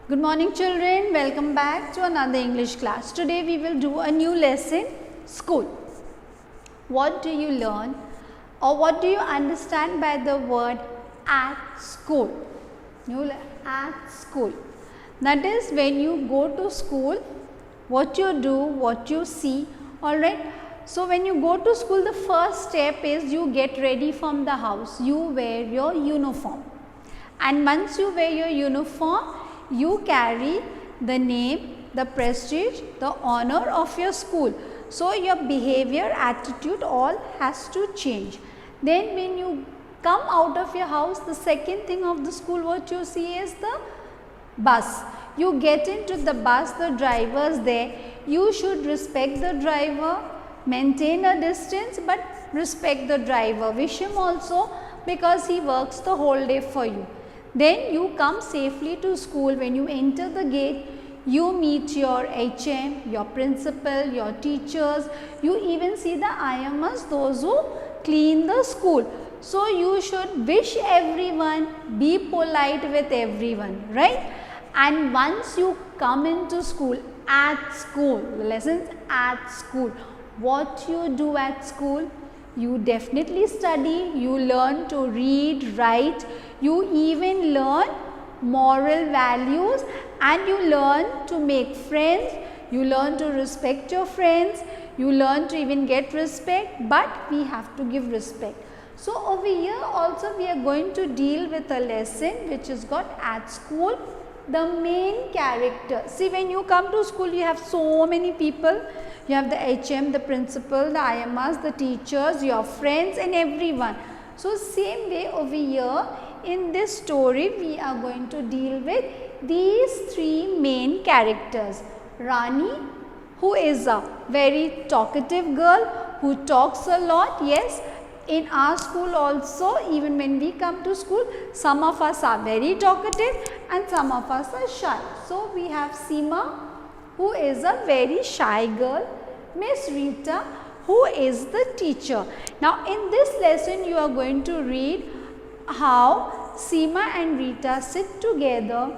Good morning children, welcome back to another English class. Today we will do a new lesson, school. What do you learn or what do you understand by the word at school? At school. That is when you go to school, what you do, what you see, alright. So when you go to school, the first step is you get ready from the house, you wear your uniform. And once you wear your uniform, you carry the name, the prestige, the honor of your school. So your behavior, attitude all has to change. Then when you come out of your house, the second thing of the school what you see is the bus. You get into the bus, the driver is there. You should respect the driver, maintain a distance but respect the driver. Wish him also because he works the whole day for you. Then you come safely to school. When you enter the gate, you meet your HM, your principal, your teachers. You even see the IMs, those who clean the school. So you should wish everyone, be polite with everyone, right? And once you come into school, at school, the lessons at school, what you do at school? You definitely study, you learn to read, write, you even learn moral values and you learn to make friends, you learn to respect your friends, you learn to even get respect, but we have to give respect. So over here also we are going to deal with a lesson which is got at school, the main character. See, when you come to school you have so many people. You have the HM, the principal, the IMs, the teachers, your friends and everyone. So same way over here in this story we are going to deal with these three main characters. Rani, who is a very talkative girl who talks a lot. Yes, in our school also, even when we come to school, some of us are very talkative and some of us are shy. So we have Seema, who is a very shy girl, Miss Rita, who is the teacher. Now in this lesson you are going to read how Seema and Rita sit together.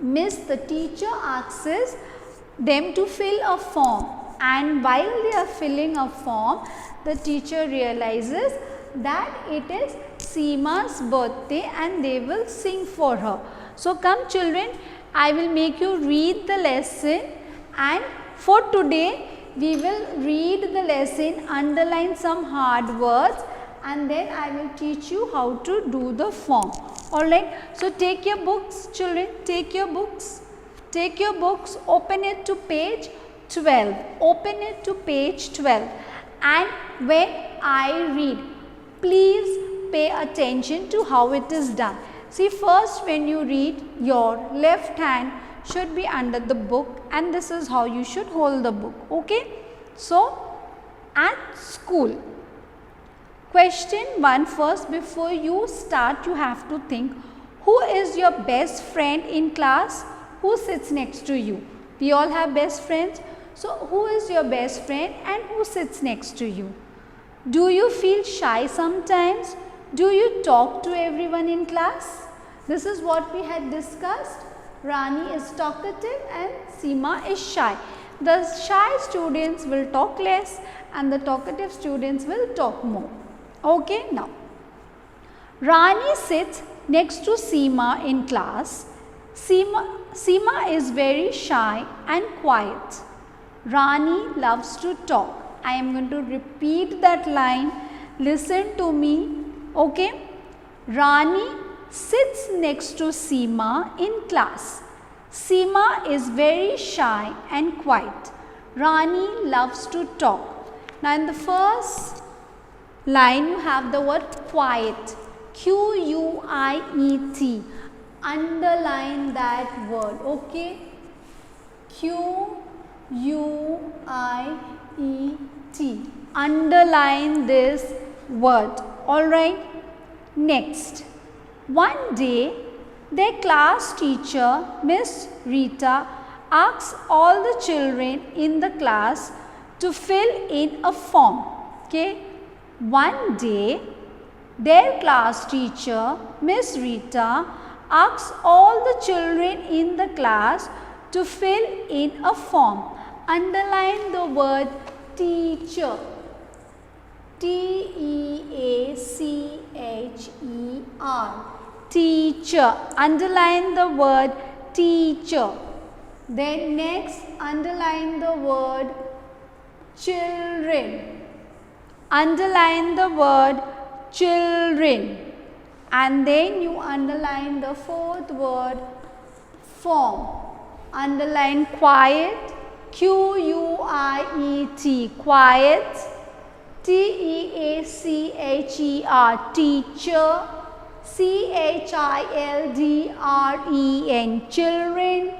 Miss, the teacher, asks them to fill a form, and while they are filling a form, the teacher realizes that it is Seema's birthday and they will sing for her. So come children, I will make you read the lesson, and for today we will read the lesson, underline some hard words and then I will teach you how to do the form. Alright, so take your books children, take your books, open it to page 12, open it to page 12, and when I read, please pay attention to how it is done. See, first when you read, your left hand should be under the book and this is how you should hold the book. Okay. So, at school. Question 1 first, before you start you have to think, who is your best friend in class? Who sits next to you? We all have best friends. So, who is your best friend and who sits next to you? Do you feel shy sometimes? Do you talk to everyone in class? This is what we had discussed. Rani is talkative and Seema is shy. The shy students will talk less and the talkative students will talk more. Okay, now Rani sits next to Seema in class. Seema is very shy and quiet. Rani loves to talk. I am going to repeat that line. Listen to me. Okay. Rani sits next to Seema in class. Seema is very shy and quiet. Rani loves to talk. Now in the first line you have the word quiet. Q-U-I-E-T. Underline that word. Okay. Q-U-I-E-T. Underline this word. Alright. Next. One day, their class teacher, Miss Rita, asks all the children in the class to fill in a form. Okay. One day, their class teacher, Miss Rita, asks all the children in the class to fill in a form. Underline the word teacher. T-E-A-C-H-E-R. Teacher. Underline the word teacher. Then next, underline the word children. Underline the word children. And then you underline the fourth word form. Underline quiet. Q-U-I-E-T. Quiet. T-E-A-C-H-E-R. Teacher. C-H-I-L-D-R-E-N. Children.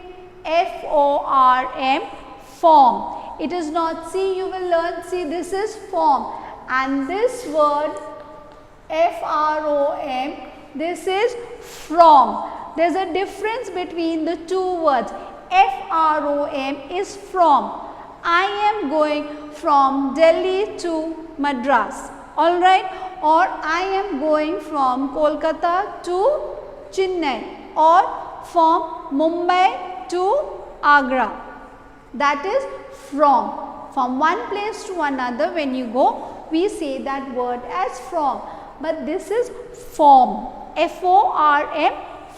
F-O-R-M. Form. It is not, see, you will learn, see, this is form, and this word F-R-O-M, this is from. There is a difference between the two words. F-R-O-M is from. I am going from Delhi to Madras, alright, or I am going from Kolkata to Chennai, or from Mumbai to Agra. That is from. From one place to another, when you go, we say that word as from. But this is form. F-O-R-M,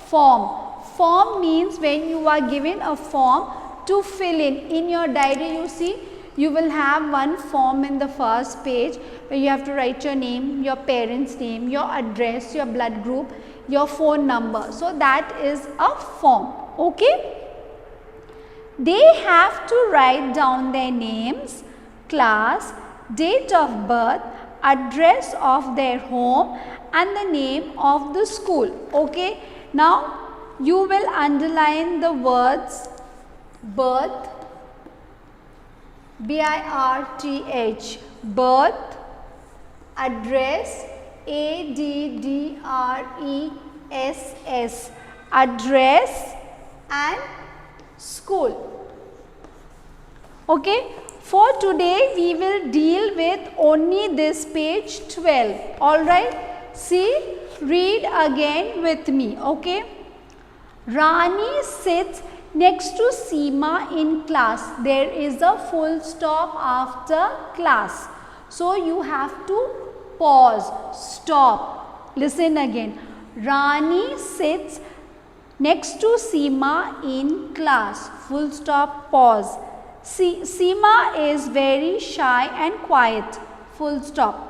form. Form means when you are given a form to fill in. In your diary, you see, you will have one form in the first page where you have to write your name, your parents' name, your address, your blood group, your phone number. So that is a form. Okay? They have to write down their names, class, date of birth, address of their home and the name of the school. Okay. Now, you will underline the words birth, B-I-R-T-H, birth, address, A-D-D-R-E-S-S, address and school. Okay. For today, we will deal with only this page 12. Alright. See, read again with me. Okay. Rani sits next to Seema in class. There is a full stop after class. So, you have to pause, stop. Listen again. Rani sits next to Seema in class. Full stop, pause. Seema is very shy and quiet. Full stop.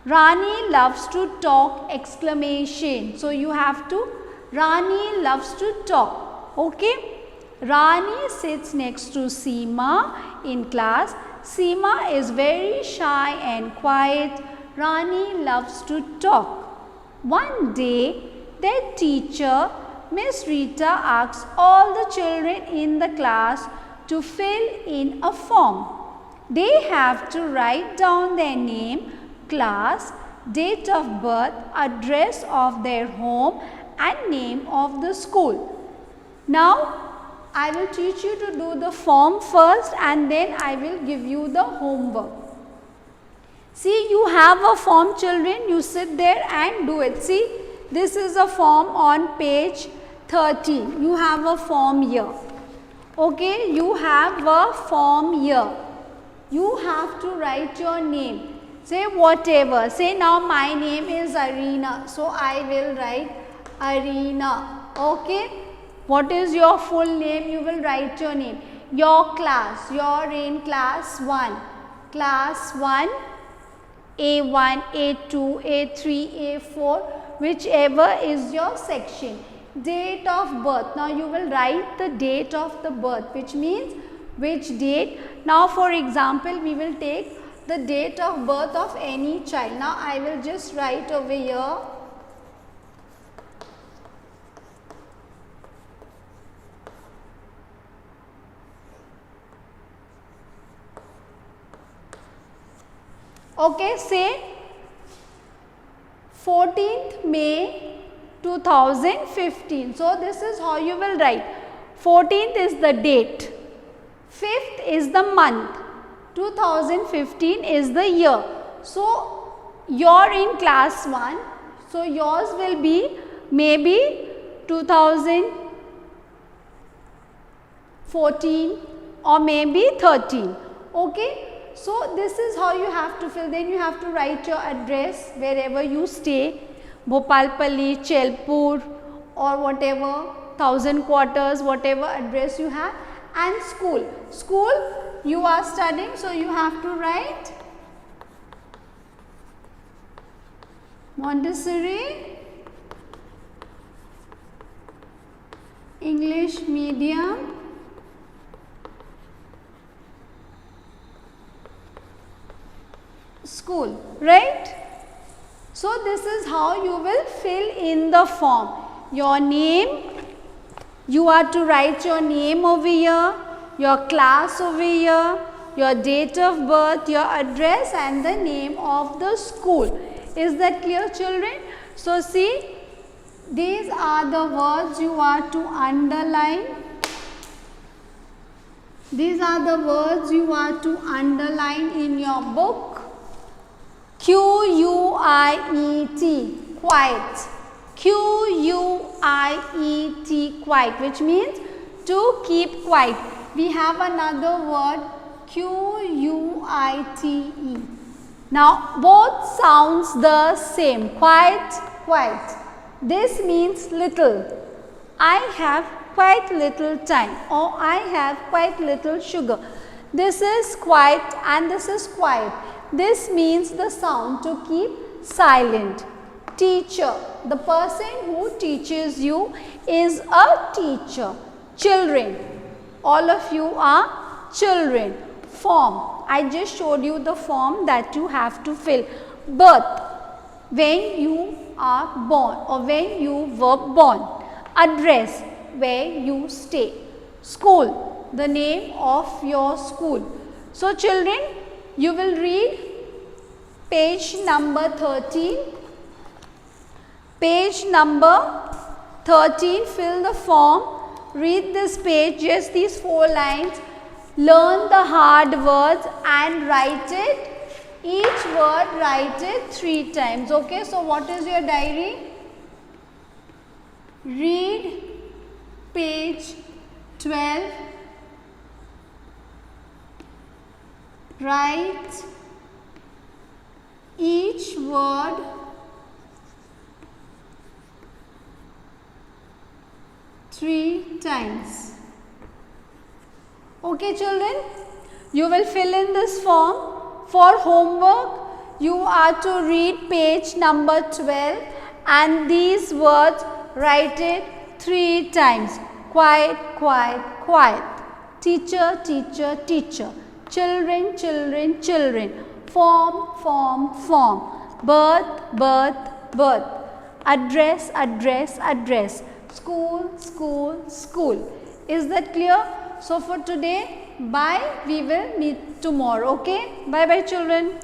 Rani loves to talk, exclamation. So, you have to, Rani loves to talk. Okay. Rani sits next to Seema in class. Seema is very shy and quiet. Rani loves to talk. One day, their teacher, Miss Rita, asks all the children in the class to fill in a form. They have to write down their name, class, date of birth, address of their home and name of the school. Now, I will teach you to do the form first and then I will give you the homework. See, you have a form, children. You sit there and do it. See, this is a form on page 13. You have a form here. Okay, you have a form here. You have to write your name. Say whatever. Say now my name is Arina. So, I will write Arina. Okay. What is your full name? You will write your name. Your class. You are in class 1. Class 1, A1, A2, A3, A4, whichever is your section. Date of birth. Now, you will write the date of the birth, which means which date. Now, for example, we will take the date of birth of any child. Now, I will just write over here. Okay, say 14th May 2015. So, this is how you will write. 14th is the date, 5th is the month, 2015 is the year. So, you are in class 1. So, yours will be maybe 2014 or maybe 13. Okay. So this is how you have to fill. Then you have to write your address wherever you stay, Bhopalpally, Chelpur or whatever, 1000 quarters, whatever address you have, and school. School you are studying, so you have to write Montessori English Medium School, right? So this is how you will fill in the form. Your name, you are to write your name over here, your class over here, your date of birth, your address and the name of the school. Is that clear, children? So see, these are the words you are to underline. These are the words you are to underline in your book. Q-U-I-E-T, quiet. Q-U-I-E-T, quiet, which means to keep quiet. We have another word, Q-U-I-T-E. Now, both sounds the same, quiet, quiet. This means little. I have quite little time, or I have quite little sugar. This is quiet and this is quiet. This means the sound to keep silent. Teacher, the person who teaches you is a teacher. Children, all of you are children. Form, I just showed you the form that you have to fill. Birth, when you are born or when you were born. Address, where you stay. School, the name of your school. So children, you will read page number 13. Page number 13, fill the form. Read this page, just these 4 lines. Learn the hard words and write it. Each word write it 3 times. Okay, so what is your diary? Read page 12. Write each word three times. Okay children, you will fill in this form. For homework, you are to read page number 12 and these words write it 3 times. Quiet, quiet, quiet. Teacher, teacher, teacher. Children, children, children. Form, form, form. Birth, birth, birth. Address, address, address. School, school, school. Is that clear? So for today, bye. We will meet tomorrow. Okay? Bye bye children.